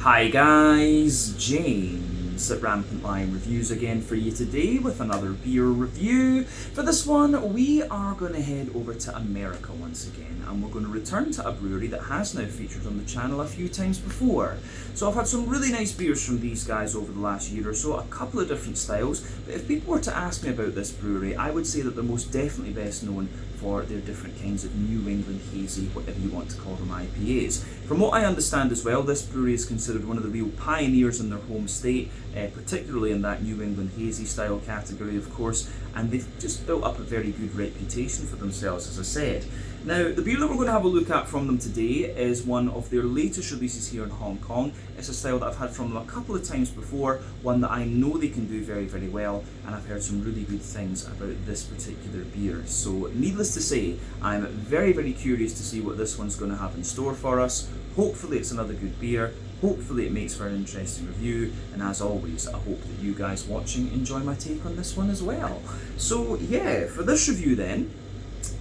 Hi guys, James at Rampant Lion Reviews again for you today with another beer review. For this one, we are going to head over to America once again, and we're going to return to a brewery that has now featured on the channel a few times before. So I've had some really nice beers from these guys over the last year or so, a couple of different styles, but if people were to ask me about this brewery, I would say that they're most definitely best known for their different kinds of New England hazy, whatever you want to call them, IPAs. From what I understand as well, this brewery is considered one of the real pioneers in their home state, particularly in that New England hazy style category, of course, and they've just built up a very good reputation for themselves, as I said. Now, the beer that we're going to have a look at from them today is one of their latest releases here in Hong Kong. It's a style that I've had from them a couple of times before, one that I know they can do very, very well, and I've heard some really good things about this particular beer. So, needless to say, I'm very, very curious to see what this one's going to have in store for us. Hopefully it's another good beer. Hopefully it makes for an interesting review, and as always, I hope that you guys watching enjoy my take on this one as well. So yeah, for this review then,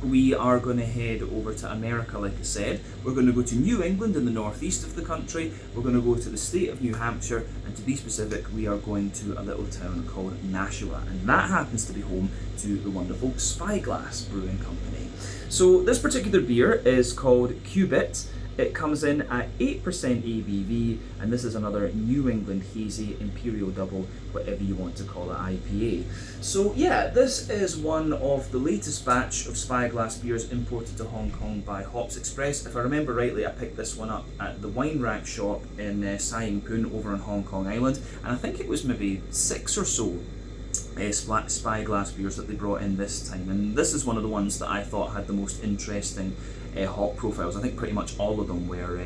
we are going to head over to America, like I said. We're going to go to New England in the northeast of the country. We're going to go to the state of New Hampshire, and to be specific, we are going to a little town called Nashua, and that happens to be home to the wonderful Spyglass Brewing Company. So this particular beer is called Qubit. It comes in at 8% ABV, and this is another New England hazy Imperial Double, whatever you want to call it, IPA. So yeah, this is one of the latest batch of Spyglass beers imported to Hong Kong by Hops Express. If I remember rightly, I picked this one up at the Wine Rack shop in Sai Pun over on Hong Kong Island, and I think it was maybe 6 or so Spyglass beers that they brought in this time, and this is one of the ones that I thought had the most interesting hop profiles. I think pretty much all of them were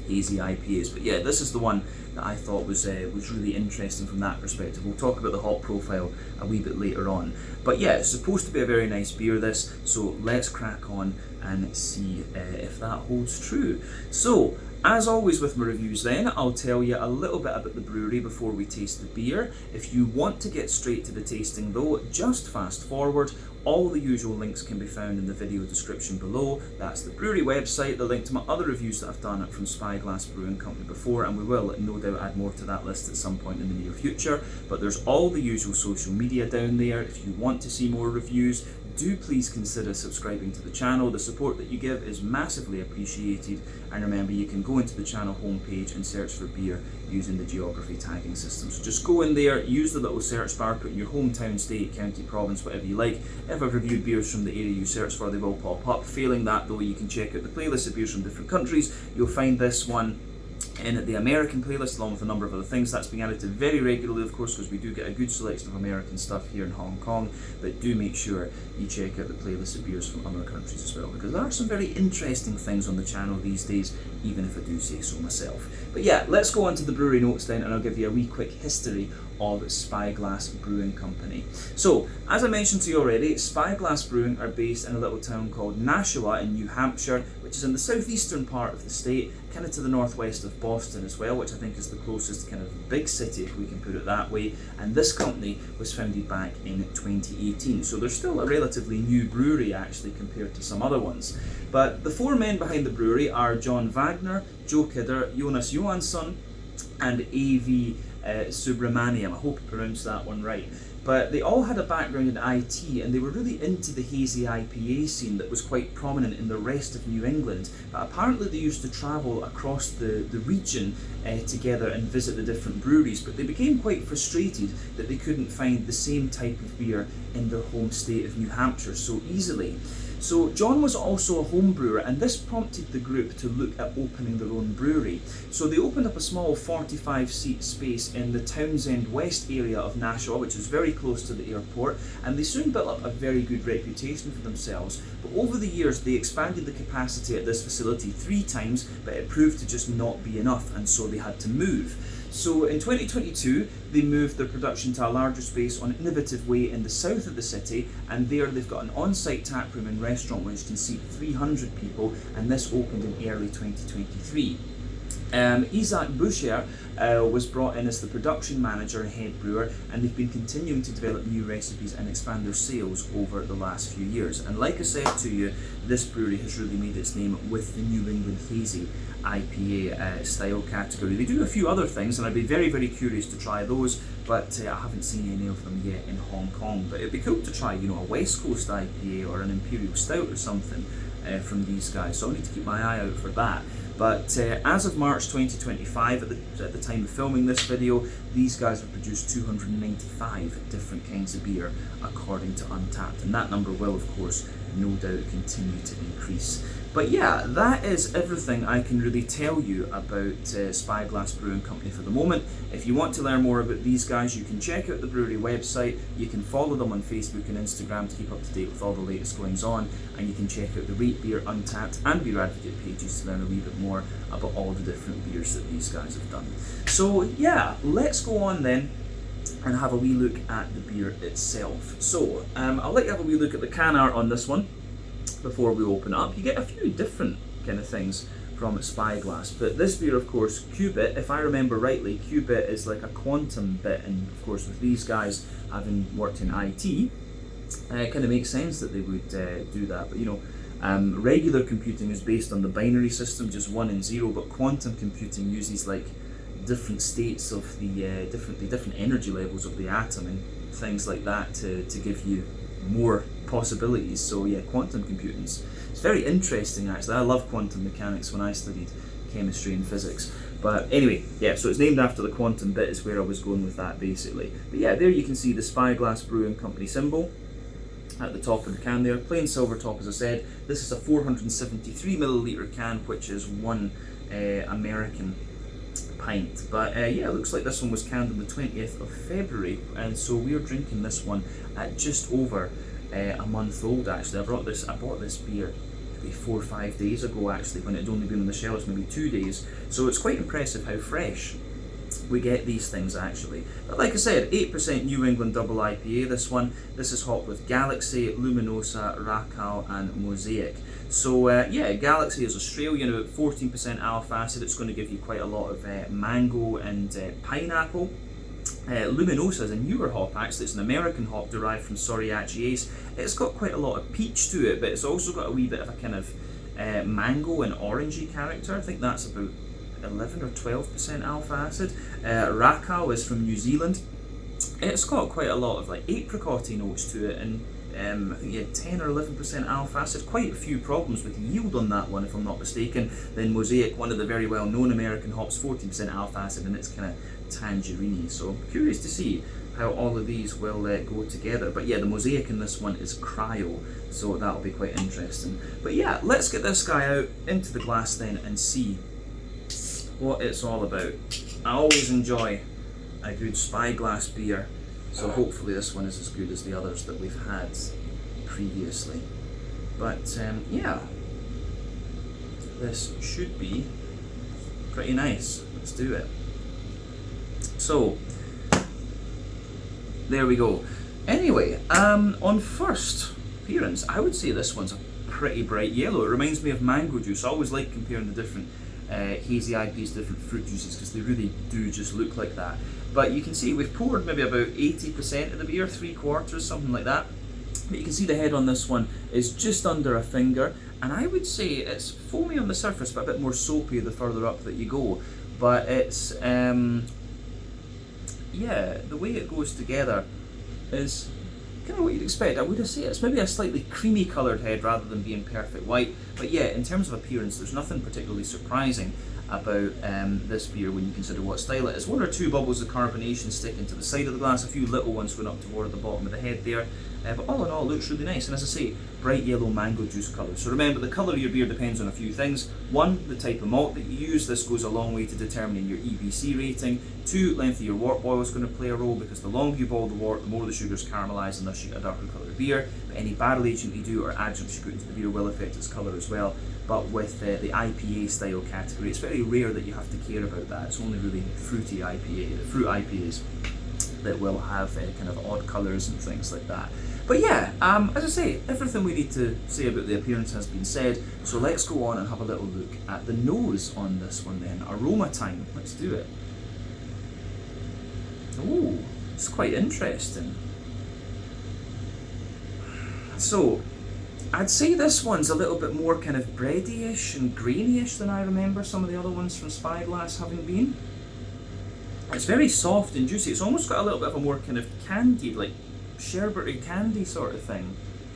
hazy IPAs, but yeah, this is the one that I thought was really interesting from that perspective. We'll talk about the hop profile a wee bit later on, but yeah, it's supposed to be a very nice beer, this, so let's crack on and see if that holds true. So as always with my reviews then, I'll tell you a little bit about the brewery before we taste the beer. If you want to get straight to the tasting though, just fast forward. All the usual links can be found in the video description below. That's the brewery website, the link to my other reviews that I've done from Spyglass Brewing Company before, and we will no doubt add more to that list at some point in the near future. But there's all the usual social media down there. If you want to see more reviews, do please consider subscribing to the channel. The support that you give is massively appreciated, and remember, you can go into the channel homepage and search for beer using the geography tagging system. So just go in there, use the little search bar, put in your hometown, state, county, province, whatever you like. If I've reviewed beers from the area you search for, they will pop up. Failing that though, you can check out the playlist of beers from different countries. You'll find this one in the American playlist along with a number of other things. That's being added to very regularly, of course, because we do get a good selection of American stuff here in Hong Kong, but do make sure you check out the playlist of beers from other countries as well, because there are some very interesting things on the channel these days, even if I do say so myself. But yeah, let's go on to the brewery notes then, and I'll give you a wee quick history of Spyglass Brewing Company. So, as I mentioned to you already, Spyglass Brewing are based in a little town called Nashua in New Hampshire, which is in the southeastern part of the state, kind of to the northwest of Boston as well, which I think is the closest kind of big city, if we can put it that way. And this company was founded back in 2018, so they're still a relatively new brewery actually compared to some other ones. But the 4 men behind the brewery are John Wagner, Joe Kidder, Jonas Johansson, and A.V. Subramaniam. I hope I pronounced that one right. But they all had a background in IT, and they were really into the hazy IPA scene that was quite prominent in the rest of New England. But apparently they used to travel across the region together and visit the different breweries, but they became quite frustrated that they couldn't find the same type of beer in their home state of New Hampshire so easily. So John was also a home brewer, and this prompted the group to look at opening their own brewery. So they opened up a small 45-seat space in the Townsend West area of Nashua, which is very close to the airport, and they soon built up a very good reputation for themselves. But over the years, they expanded the capacity at this facility 3 times, but it proved to just not be enough, and so they had to move. So in 2022, they moved their production to a larger space on an innovative way in the south of the city, and there they've got an on-site tap room and restaurant which can seat 300 people, and this opened in early 2023. Isaac Boucher was brought in as the production manager and head brewer, and they've been continuing to develop new recipes and expand their sales over the last few years. And like I said to you, this brewery has really made its name with the New England Hazy IPA style category. They do a few other things, and I'd be very, very curious to try those, but I haven't seen any of them yet in Hong Kong. But it'd be cool to try, you know, a West Coast IPA or an Imperial Stout or something from these guys, so I'll need to keep my eye out for that. But as of March 2025, at the time of filming this video, these guys have produced 295 different kinds of beer according to Untappd, and that number will, of course, no doubt continue to increase. But yeah, that is everything I can really tell you about Spyglass Brewing Company for the moment. If you want to learn more about these guys, you can check out the brewery website, you can follow them on Facebook and Instagram to keep up to date with all the latest goings on, and you can check out the Rate Beer, Untappd and Beer Advocate pages to learn a wee bit more about all the different beers that these guys have done. So yeah, let's go on then and have a wee look at the beer itself. So I'll let you have a wee look at the can art on this one before we open it up. You get a few different kind of things from Spyglass, but this beer, of course, Qubit, if I remember rightly, Qubit is like a quantum bit, and of course with these guys having worked in IT, it kind of makes sense that they would do that. But you know, regular computing is based on the binary system, just 1 and 0, but quantum computing uses like different states of the different energy levels of the atom and things like that to give you more possibilities. So yeah, quantum computing is very interesting actually. I love quantum mechanics when I studied chemistry and physics. But anyway, yeah, so it's named after the quantum bit is where I was going with that basically. But yeah, there you can see the Spyglass Brewing Company symbol at the top of the can there. Plain silver top, as I said. This is a 473 milliliter can, which is 1 American pint. But yeah, it looks like this one was canned on the 20th of February, and so we're drinking this one at just over a month old actually. I bought this beer maybe 4 or 5 days ago actually, when it had only been on the shelves maybe 2 days, so it's quite impressive how fresh we get these things actually. But like I said, 8% New England double IPA this one. This is hopped with Galaxy, Luminosa, Racal and Mosaic. So yeah, Galaxy is Australian, about 14% alpha acid. It's going to give you quite a lot of mango and pineapple. Luminosa is a newer hop actually. It's an American hop derived from Soriaceae. It's got quite a lot of peach to it, but it's also got a wee bit of a kind of mango and orangey character. I think that's about 11 or 12% alpha acid. Racal is from New Zealand. It's got quite a lot of like apricot-y notes to it, and I think yeah, 10 or 11% alpha acid. Quite a few problems with yield on that one, if I'm not mistaken. Then Mosaic, one of the very well-known American hops, 14% alpha acid, and it's kind of tangerine-y. So curious to see how all of these will go together. But yeah, the Mosaic in this one is cryo, so that'll be quite interesting. But yeah, let's get this guy out into the glass then and see what it's all about. I always enjoy a good Spyglass beer, so hopefully this one is as good as the others that we've had previously. But yeah, this should be pretty nice. Let's do it. So there we go. Anyway, on first appearance, I would say this one's a pretty bright yellow. It reminds me of mango juice. I always like comparing the different hazy IPAs, different fruit juices, because they really do just look like that. But you can see we've poured maybe about 80% of the beer, 3/4, something like that. But you can see the head on this one is just under a finger, and I would say it's foamy on the surface, but a bit more soapy the further up that you go. But it's, yeah, the way it goes together is kind of what you'd expect. I would say it's maybe a slightly creamy coloured head rather than being perfect white. But yeah, in terms of appearance, there's nothing particularly surprising about this beer when you consider what style it is. 1 or 2 bubbles of carbonation sticking to the side of the glass, a few little ones going up toward the bottom of the head there. But all in all, it looks really nice. And as I say, bright yellow mango juice colour. So remember, the colour of your beer depends on a few things. 1, the type of malt that you use. This goes a long way to determining your EBC rating. 2, length of your wort boil is going to play a role, because the longer you boil the wort, the more the sugars caramelise and thus you get a darker coloured beer. But any barrel agent you do or adjuncts you put into the beer will affect its colour as well. But with the IPA style category, it's very rare that you have to care about that. It's only really fruity IPA, fruit IPAs, that will have kind of odd colours and things like that. But yeah, as I say, everything we need to say about the appearance has been said, so let's go on and have a little look at the nose on this one then. Aroma time, let's do it. Oh, it's quite interesting. So, I'd say this one's a little bit more kind of bready-ish and grainy-ish than I remember some of the other ones from Spyglass having been. It's very soft and juicy. It's almost got a little bit of a more kind of candied, like sherbety candy sort of thing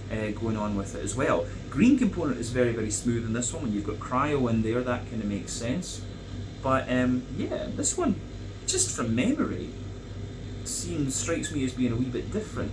going on with it as well. Green component is very, very smooth in this one. When you've got cryo in there, that kind of makes sense. But yeah, this one, just from memory, strikes me as being a wee bit different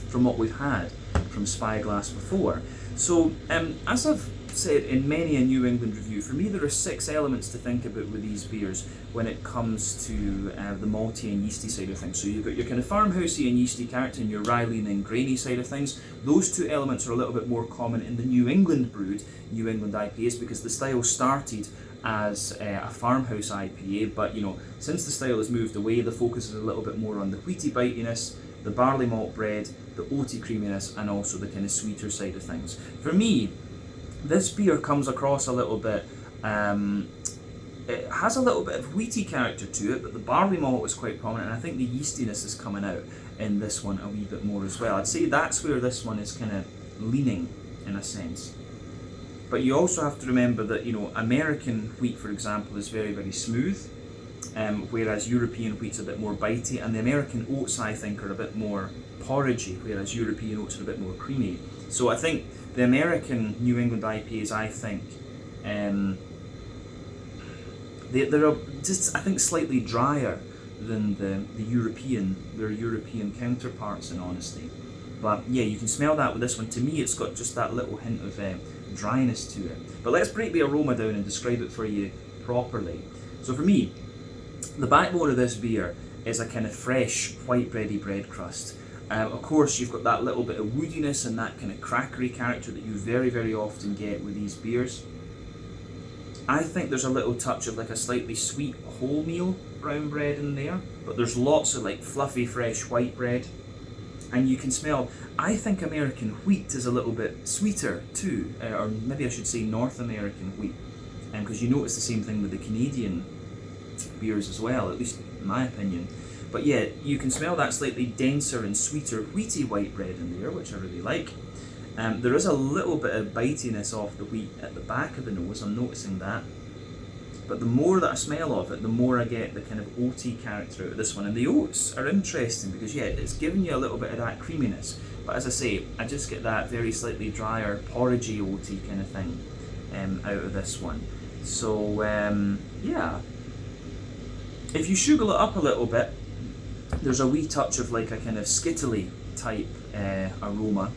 from what we've had from Spyglass before. So, as I've said in many a New England review, for me there are 6 elements to think about with these beers when it comes to the malty and yeasty side of things. So you've got your kind of farmhousey and yeasty character and your rye lean and grainy side of things. Those 2 elements are a little bit more common in the New England brewed New England IPAs because the style started as a farmhouse IPA, but you know, since the style has moved away, the focus is a little bit more on the wheaty bitiness, the barley malt bread, the oaty creaminess, and also the kind of sweeter side of things. For me, this beer comes across a little bit, it has a little bit of wheaty character to it, but the barley malt is quite prominent, and I think the yeastiness is coming out in this one a wee bit more as well. I'd say that's where this one is kind of leaning, in a sense. But you also have to remember that, you know, American wheat, for example, is very, very smooth, whereas European wheat's a bit more bitey, and the American oats, I think, are a bit more porridgey, whereas European oats are a bit more creamy. So I think the American New England IPAs, I think, they're just, I think, slightly drier than their European counterparts, in honesty. But yeah, you can smell that with this one. To me, it's got just that little hint of dryness to it. But let's break the aroma down and describe it for you properly. So for me, the backbone of this beer is a kind of fresh, white bready bread crust. Of course, you've got that little bit of woodiness and that kind of crackery character that you very, very often get with these beers. I think there's a little touch of like a slightly sweet wholemeal brown bread in there, but there's lots of like fluffy, fresh white bread. And you can smell, I think American wheat is a little bit sweeter too, or maybe I should say North American wheat, because you notice the same thing with the Canadian beers as well, at least in my opinion. But yeah, you can smell that slightly denser and sweeter wheaty white bread in there, which I really like. There is a little bit of bitiness off the wheat at the back of the nose, I'm noticing that. But the more that I smell of it, the more I get the kind of oaty character out of this one. And the oats are interesting because, yeah, it's giving you a little bit of that creaminess. But as I say, I just get that very slightly drier, porridgey oaty kind of thing out of this one. So, yeah. If you sugar it up a little bit, there's a wee touch of like a kind of skittly type aroma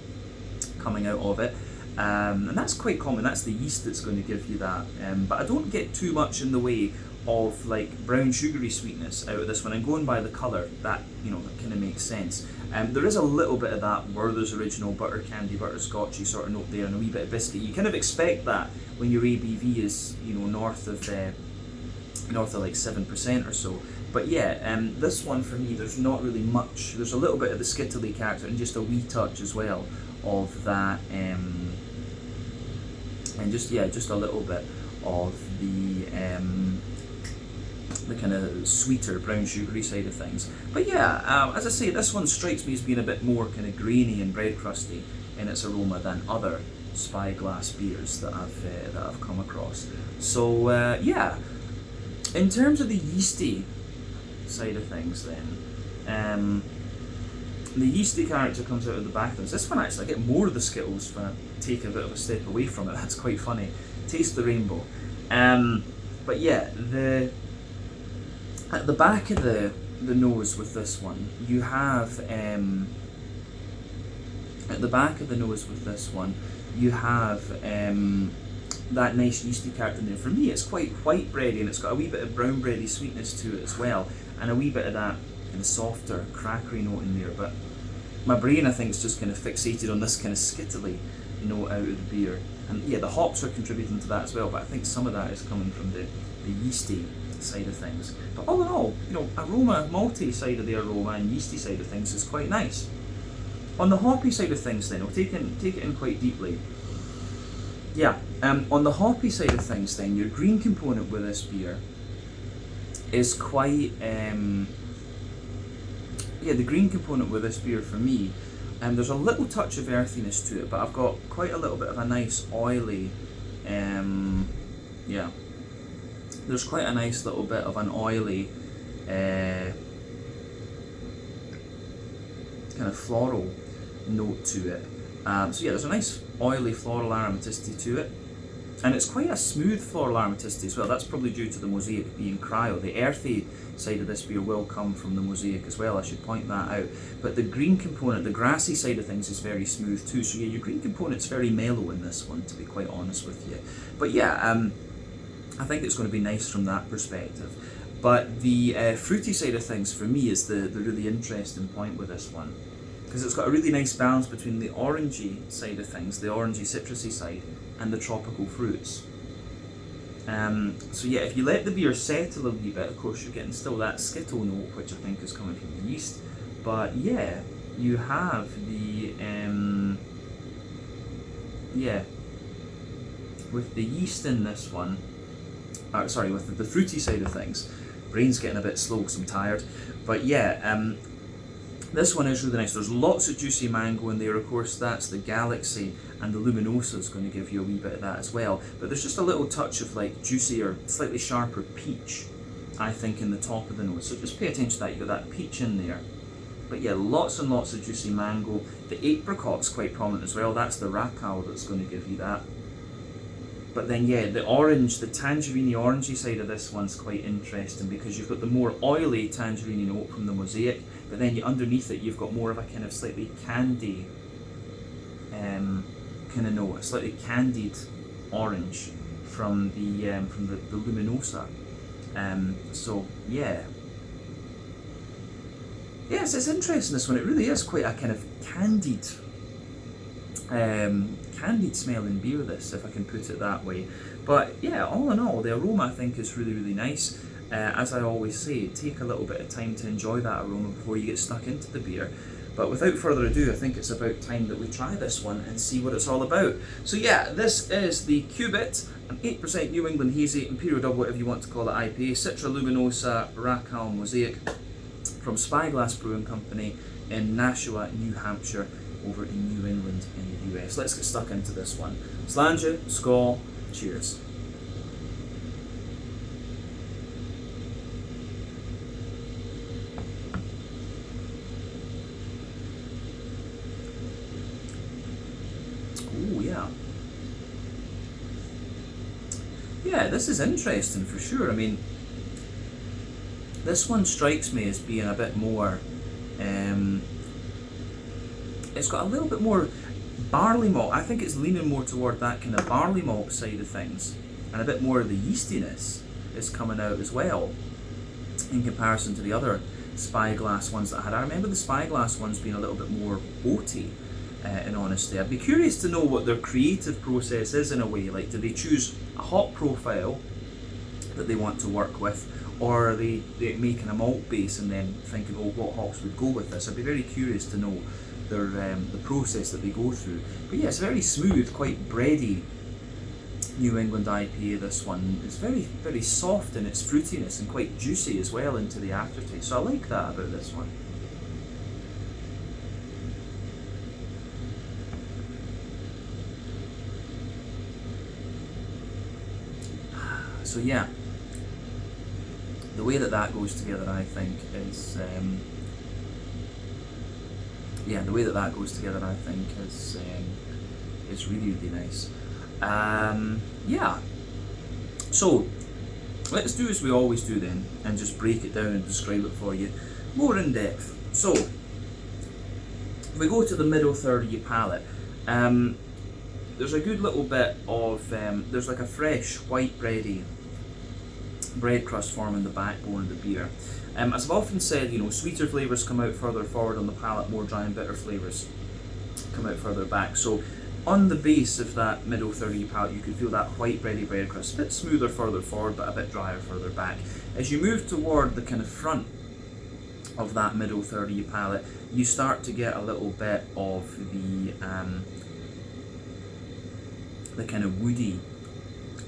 coming out of it. And that's quite common, that's the yeast that's going to give you that. But I don't get too much in the way of like brown sugary sweetness out of this one. And going by the colour, that, you know, that kind of makes sense. There is a little bit of that Werther's Original butter candy, butterscotchy sort of note there, and a wee bit of biscuit. You kind of expect that when your ABV is, you know, north of like 7% or so. But yeah, this one for me, there's not really much. There's a little bit of the skittly character and just a wee touch as well of that, and just a little bit of the kind of sweeter brown sugary side of things. But yeah, as I say, this one strikes me as being a bit more kind of grainy and bread crusty in its aroma than other Spyglass beers that I've come across. So yeah, in terms of the yeasty side of things, then the yeasty character comes out of the back of this. This one actually, I get more of the Skittles when I take a bit of a step away from it. That's quite funny. Taste the rainbow. But yeah, at the back of the nose with this one, you have at the back of the nose with this one, you have that nice yeasty character in there. For me, it's quite white bready, and it's got a wee bit of brown bready sweetness to it as well, and a wee bit of that kind of softer, crackery note in there. But my brain, I think, is just kind of fixated on this kind of skittly note out of the beer. And yeah, the hops are contributing to that as well, but I think some of that is coming from the yeasty side of things. But all in all, you know, aroma, malty side of the aroma and yeasty side of things is quite nice. On the hoppy side of things then, I'll take it in quite deeply. Yeah, on the hoppy side of things then, your green component with this beer is quite, the green component with this beer for me, there's a little touch of earthiness to it, but I've got quite a little bit of a nice oily, there's quite a nice little bit of an oily, kind of floral note to it. So yeah, there's a nice oily floral aromaticity to it, and it's quite a smooth floral aromaticity as well. That's probably due to the mosaic being cryo. The earthy side of this beer will come from the mosaic as well, I should point that out. But the green component, the grassy side of things, is very smooth too. So yeah, your green component's very mellow in this one, to be quite honest with you. But yeah, I think it's going to be nice from that perspective. But the fruity side of things for me is the really interesting point with this one, because it's got a really nice balance between the orangey side of things, the orangey citrusy side, and the tropical fruits. So yeah, if you let the beer settle a wee bit, of course you're getting still that skittle note, which I think is coming from the yeast. But yeah, you have the with the yeast in this one. With the fruity side of things. Brain's getting a bit slow because I'm tired. But yeah, this one is really nice. There's lots of juicy mango in there. Of course, that's the Galaxy, and the Luminosa is going to give you a wee bit of that as well. But there's just a little touch of like juicy or slightly sharper peach, I think, in the top of the nose. So just pay attention to that. You've got that peach in there. But yeah, lots and lots of juicy mango. The apricot's quite prominent as well. That's the Racal that's going to give you that. But then yeah, the orange, the tangerine orangey side of this one's quite interesting, because you've got the more oily tangerine note from the mosaic, but then underneath it you've got more of a kind of slightly candy kind of note, a slightly candied orange from the Luminosa. So yeah. Yes, it's interesting, this one. It really is quite a kind of candied smelling beer, this, if I can put it that way. But yeah, all in all, the aroma I think is really, really nice. As I always say, take a little bit of time to enjoy that aroma before you get stuck into the beer. But without further ado, I think it's about time that we try this one and see what it's all about. So yeah, this is the Qubit, an 8% New England Hazy, Imperial Double, whatever you want to call it, IPA, Citra Luminosa Racal Mosaic, from Spyglass Brewing Company in Nashua, New Hampshire, over in New England in the US. Let's get stuck into this one. Slàinte, skål, cheers. Oh yeah. Yeah, this is interesting for sure. I mean, this one strikes me as being a bit more it's got a little bit more barley malt. I think it's leaning more toward that kind of barley malt side of things, and a bit more of the yeastiness is coming out as well in comparison to the other Spyglass ones that I had. I remember the Spyglass ones being a little bit more oaty, in honesty. I'd be curious to know what their creative process is in a way. Like, do they choose a hop profile that they want to work with, or are they making a malt base and then thinking, oh, what hops would go with this? I'd be very curious to know their the process that they go through. But yeah, it's very smooth, quite bready New England IPA, this one. It's very, very soft in its fruitiness and quite juicy as well into the aftertaste. So I like that about this one. So yeah, the way that goes together, I think, is is really, really nice. Yeah. So let's do as we always do then, and just break it down and describe it for you more in depth. So if we go to the middle third of your palate, there's a good little bit of there's like a fresh white bready bread crust forming the backbone of the beer. As I've often said, you know, sweeter flavours come out further forward on the palate, more dry and bitter flavours come out further back. So on the base of that middle third of your palate, you can feel that white bready bread crust, a bit smoother further forward, but a bit drier further back. As you move toward the kind of front of that middle third of your palate, you start to get a little bit of the kind of woody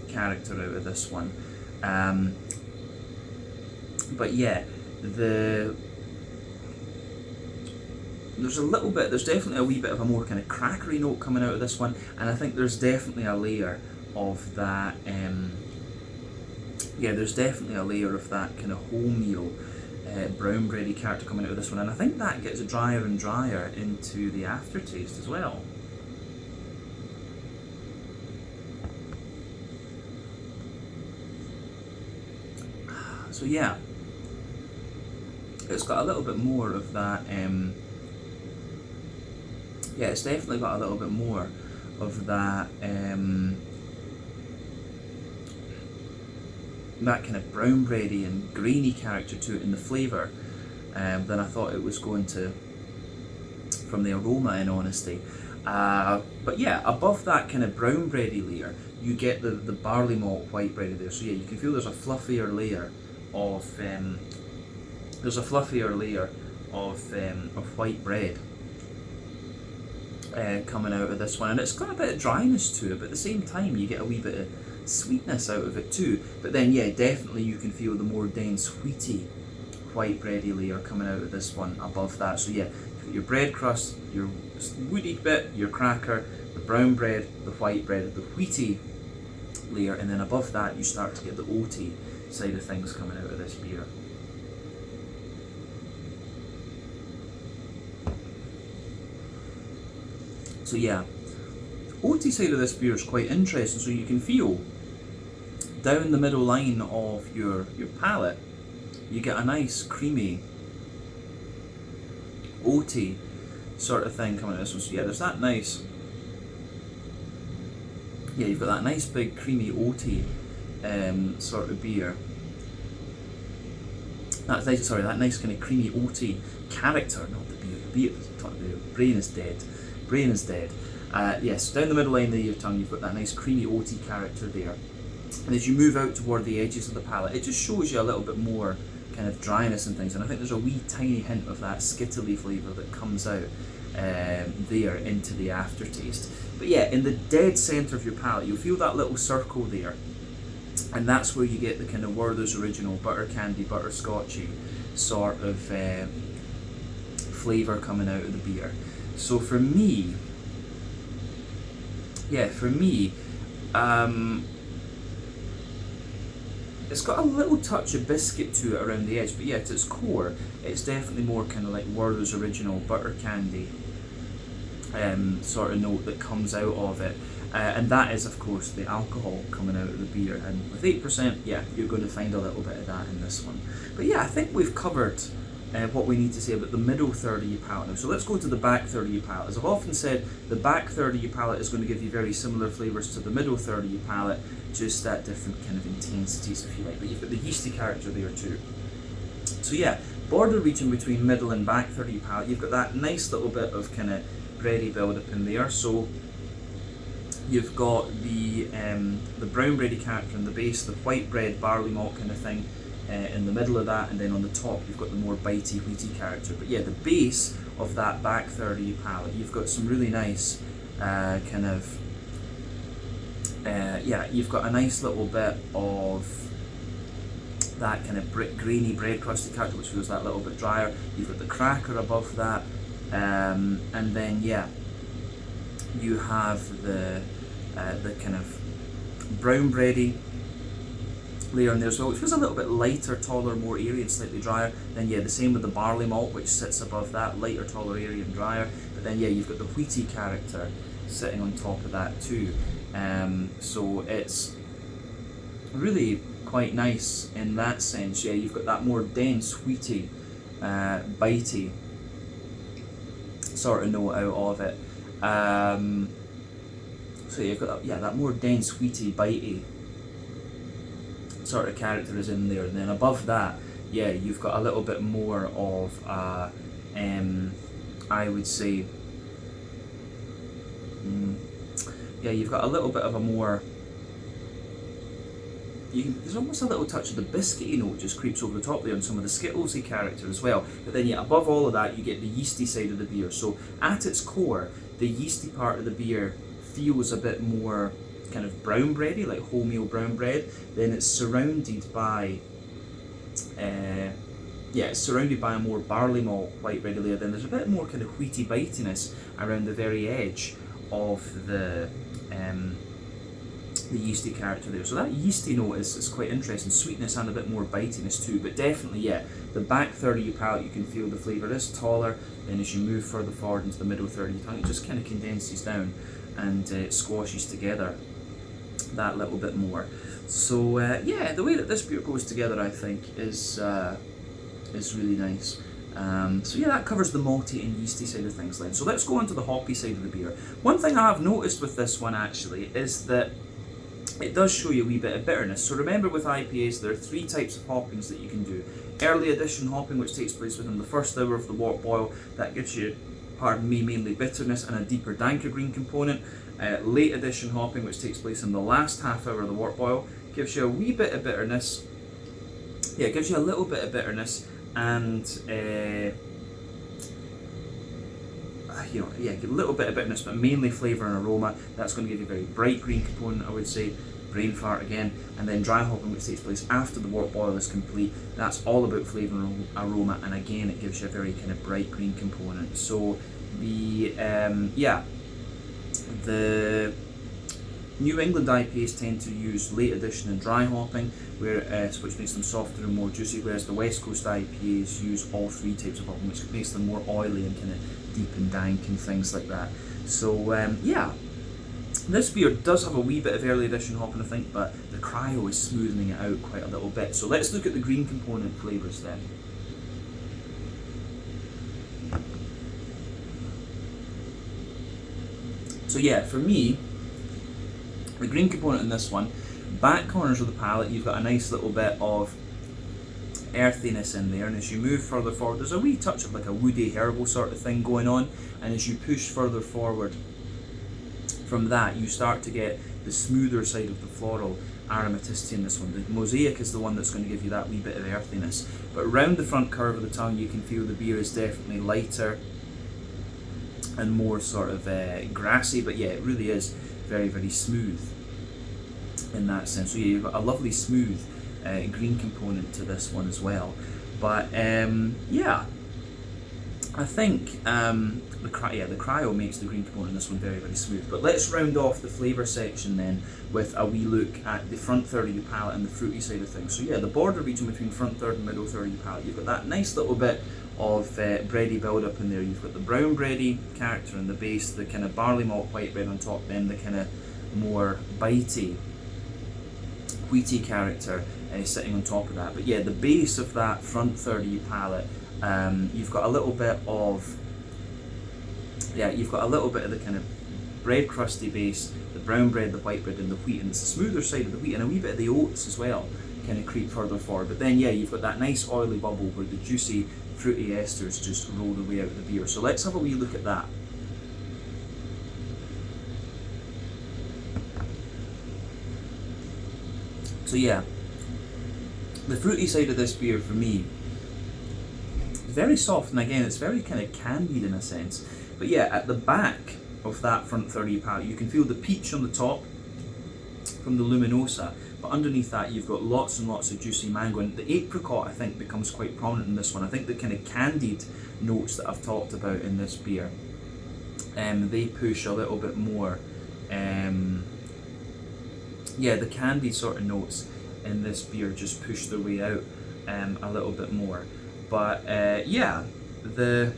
character out of this one. But yeah, there's definitely a wee bit of a more kind of crackery note coming out of this one, and I think there's definitely a layer of that, there's definitely a layer of that kind of wholemeal brown bready character coming out of this one, and I think that gets drier and drier into the aftertaste as well. So yeah, it's got a little bit more of that, it's definitely got a little bit more of that, that kind of brown bready and grainy character to it in the flavour than I thought it was going to from the aroma, in honesty. But yeah, above that kind of brown bready layer, you get the barley malt white bready there. So yeah, you can feel there's a fluffier layer of white bread coming out of this one, and it's got a bit of dryness to it, but at the same time you get a wee bit of sweetness out of it too. But then yeah, definitely you can feel the more dense wheaty white bready layer coming out of this one above that. So yeah, you've got your bread crust, your woody bit, your cracker, the brown bread, the white bread, the wheaty layer, and then above that you start to get the oaty side of things coming out of this beer. So yeah, oaty side of this beer is quite interesting. So you can feel down the middle line of your palate, you get a nice creamy oaty sort of thing coming out of this one. So yeah, there's that nice, yeah, you've got that nice big creamy oaty sort of beer. That's nice. Sorry, that nice kind of creamy oaty character, not the beer. The brain is dead. Brain is dead. Yes, down the middle line of your tongue, you've got that nice creamy oaty character there. And as you move out toward the edges of the palate, it just shows you a little bit more kind of dryness and things. And I think there's a wee tiny hint of that skittly flavour that comes out there into the aftertaste. But yeah, in the dead centre of your palate, you'll feel that little circle there. And that's where you get the kind of Werther's Original butter candy, butterscotchy sort of flavour coming out of the beer. So for me, it's got a little touch of biscuit to it around the edge, but yeah, at its core, it's definitely more kind of like Werther's Original butter candy sort of note that comes out of it. And that is, of course, the alcohol coming out of the beer. And with 8%, yeah, you're going to find a little bit of that in this one. But yeah, I think we've covered what we need to say about the middle third of your palate now. So let's go to the back third of your palate. As I've often said, the back third of your palate is going to give you very similar flavours to the middle third of your palate, just at different kind of intensities, if you like. But you've got the yeasty character there too. So yeah, border region between middle and back third of your palate, you've got that nice little bit of kind of bready build up in there. So you've got the brown bready character in the base, the white bread barley malt kind of thing in the middle of that, and then on the top you've got the more bitey wheaty character. But yeah, the base of that back third of your palate, you've got some really nice you've got a nice little bit of that kind of grainy bread crusty character, which feels that little bit drier. You've got the cracker above that, and then yeah, you have the kind of brown bready layer in there as well, which feels a little bit lighter, taller, more airy and slightly drier. Then yeah, the same with the barley malt, which sits above that, lighter, taller, airy and drier. But then yeah, you've got the wheaty character sitting on top of that too. So it's really quite nice in that sense. Yeah, you've got that more dense, wheaty, bitey sort of note out of it. So you've got that more dense, wheaty, bitey sort of character is in there, and then above that, yeah, you've got a little bit more of I would say, yeah, you've got a little bit of a more there's almost a little touch of the biscuity note just creeps over the top there on some of the Skittlesy character as well. But then above all of that, you get the yeasty side of the beer. So at its core, the yeasty part of the beer feels a bit more kind of brown bready, like wholemeal brown bread. Then it's surrounded by it's surrounded by a more barley malt white bready layer. Then there's a bit more kind of wheaty bitiness around the very edge of the yeasty character there. So that yeasty note is quite interesting, sweetness and a bit more bitiness too. But definitely, the back third of your palate, you can feel the flavour is taller. Then as you move further forward into the middle third of your tongue, it just kind of condenses down and squashes together that little bit more. So the way that this beer goes together, I think, is really nice. That covers the malty and yeasty side of things then. So let's go on to the hoppy side of the beer. One thing I have noticed with this one actually is that it does show you a wee bit of bitterness. So remember, with IPAs there are 3 types of hoppings that you can do. Early addition hopping, which takes place within the first hour of the wort boil, that gives you, pardon me, mainly bitterness and a deeper danker green component. Late addition hopping, which takes place in the last half hour of the wort boil, gives you a wee bit of bitterness. Yeah, it gives you a little bit of bitterness and a little bit of bitterness, but mainly flavour and aroma. That's going to give you a very bright green component, I would say. Brain fart again. And then dry hopping, which takes place after the wort boil is complete. That's all about flavour and aroma, and again it gives you a very kind of bright green component. So the New England IPAs tend to use late addition and dry hopping, which makes them softer and more juicy, whereas the West Coast IPAs use all 3 types of hopping, which makes them more oily and kind of deep and dank and things like that. So this beer does have a wee bit of early addition hopping, I think, but the cryo is smoothing it out quite a little bit. So let's look at the green component flavours then. So for me, the green component in this one, back corners of the palate, you've got a nice little bit of earthiness in there, and as you move further forward, there's a wee touch of like a woody herbal sort of thing going on, and as you push further forward from that, you start to get the smoother side of the floral aromaticity in this one. The mosaic is the one that's going to give you that wee bit of earthiness, but around the front curve of the tongue, you can feel the beer is definitely lighter and more sort of grassy, but it really is very, very smooth in that sense. So you've got a lovely smooth green component to this one as well. But I think the cryo makes the green component in this one very, very smooth. But let's round off the flavour section then with a wee look at the front third of your palate and the fruity side of things. So the border region between front third and middle third of your palate, you've got that nice little bit of bready build up in there. You've got the brown bready character in the base, the kind of barley malt white bread on top, then the kind of more bitey, wheaty character sitting on top of that. But the base of that front third of your palate, you've got a little bit of the kind of bread crusty base, the brown bread, the white bread, and the wheat, and it's the smoother side of the wheat, and a wee bit of the oats as well kind of creep further forward. But then you've got that nice oily bubble where the juicy fruity esters just roll their way out of the beer. So let's have a wee look at that. So the fruity side of this beer for me is very soft, and again it's very kind of candied in a sense. But at the back of that front third of your palate, you can feel the peach on the top from the luminosa, but underneath that you've got lots and lots of juicy mango, and the apricot I think becomes quite prominent in this one. I think the kind of candied notes that I've talked about in this beer, they push a little bit more. The candied sort of notes in this beer just push their way out a little bit more. But the,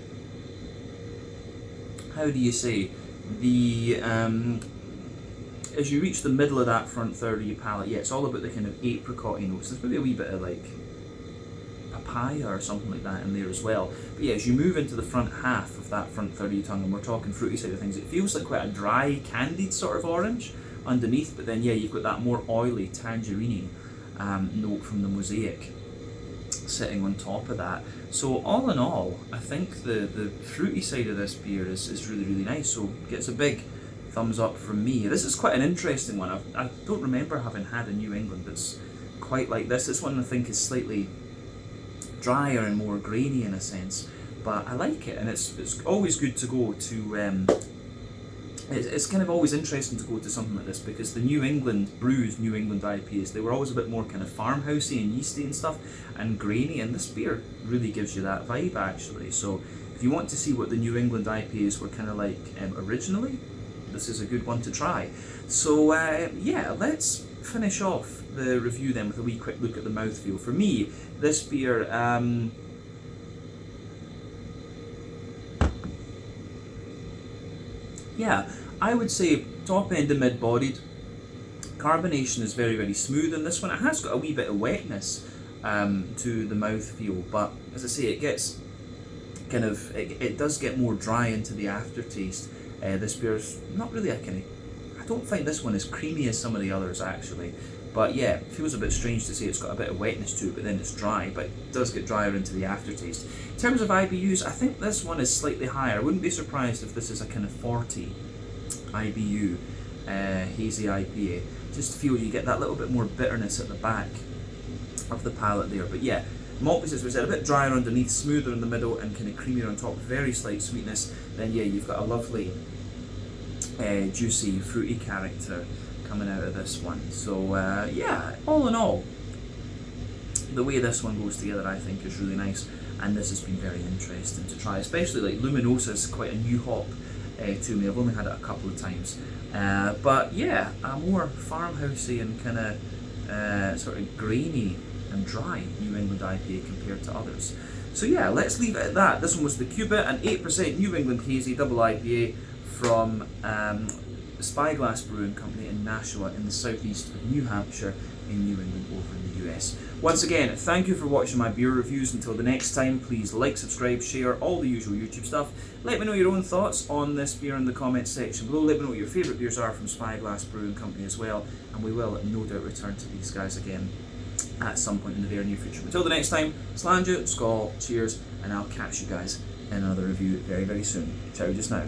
how do you say, the as you reach the middle of that front third of your palate, it's all about the kind of apricot-y notes. There's maybe a wee bit of like papaya or something like that in there as well. But as you move into the front half of that front third of your tongue, and we're talking fruity side of things, it feels like quite a dry, candied sort of orange underneath, but then you've got that more oily tangerine note from the mosaic sitting on top of that. So all in all, I think the fruity side of this beer is really, really nice. So gets a big thumbs up from me. This is quite an interesting one. I don't remember having had a New England that's quite like this. This one I think is slightly drier and more grainy in a sense, but I like it, and it's always good to go to. It's kind of always interesting to go to something like this, because the New England brews, New England IPAs, they were always a bit more kind of farmhousey and yeasty and stuff, and grainy, and this beer really gives you that vibe actually. So if you want to see what the New England IPAs were kind of like originally, this is a good one to try. So yeah, let's finish off the review then with a wee quick look at the mouthfeel. For me, this beer, yeah, I would say top end to mid-bodied. Carbonation is very, very smooth in this one. It has got a wee bit of wetness to the mouthfeel, but as I say, it gets kind of, it does get more dry into the aftertaste. This beer's not really a kind of, I don't find this one as creamy as some of the others actually. But yeah, it feels a bit strange to say it's got a bit of wetness to it, but then it's dry, but it does get drier into the aftertaste. In terms of IBUs, I think this one is slightly higher. I wouldn't be surprised if this is a kind of 40 IBU hazy IPA. Just feel you get that little bit more bitterness at the back of the palate there. But yeah, malt base, as we said, a bit drier underneath, smoother in the middle, and kind of creamier on top, very slight sweetness. Then yeah, you've got a lovely juicy, fruity character coming out of this one. So yeah, all in all, the way this one goes together I think is really nice, and this has been very interesting to try, especially like Luminosa is quite a new hop to me. I've only had it a couple of times, but yeah, a more farmhousey and kind of sort of grainy and dry New England IPA compared to others. So yeah, let's leave it at that. This one was the Qubit, an 8% New England hazy double IPA from Spyglass Brewing Company in Nashua in the southeast of New Hampshire in New England over in the US. Once again, thank you for watching my beer reviews. Until the next time, please like, subscribe, share, all the usual YouTube stuff. Let me know your own thoughts on this beer in the comments section below. Let me know what your favourite beers are from Spyglass Brewing Company as well, and we will no doubt return to these guys again at some point in the very near future. Until the next time, Slàinte, Skål, cheers, and I'll catch you guys in another review very, very soon. Ciao just now.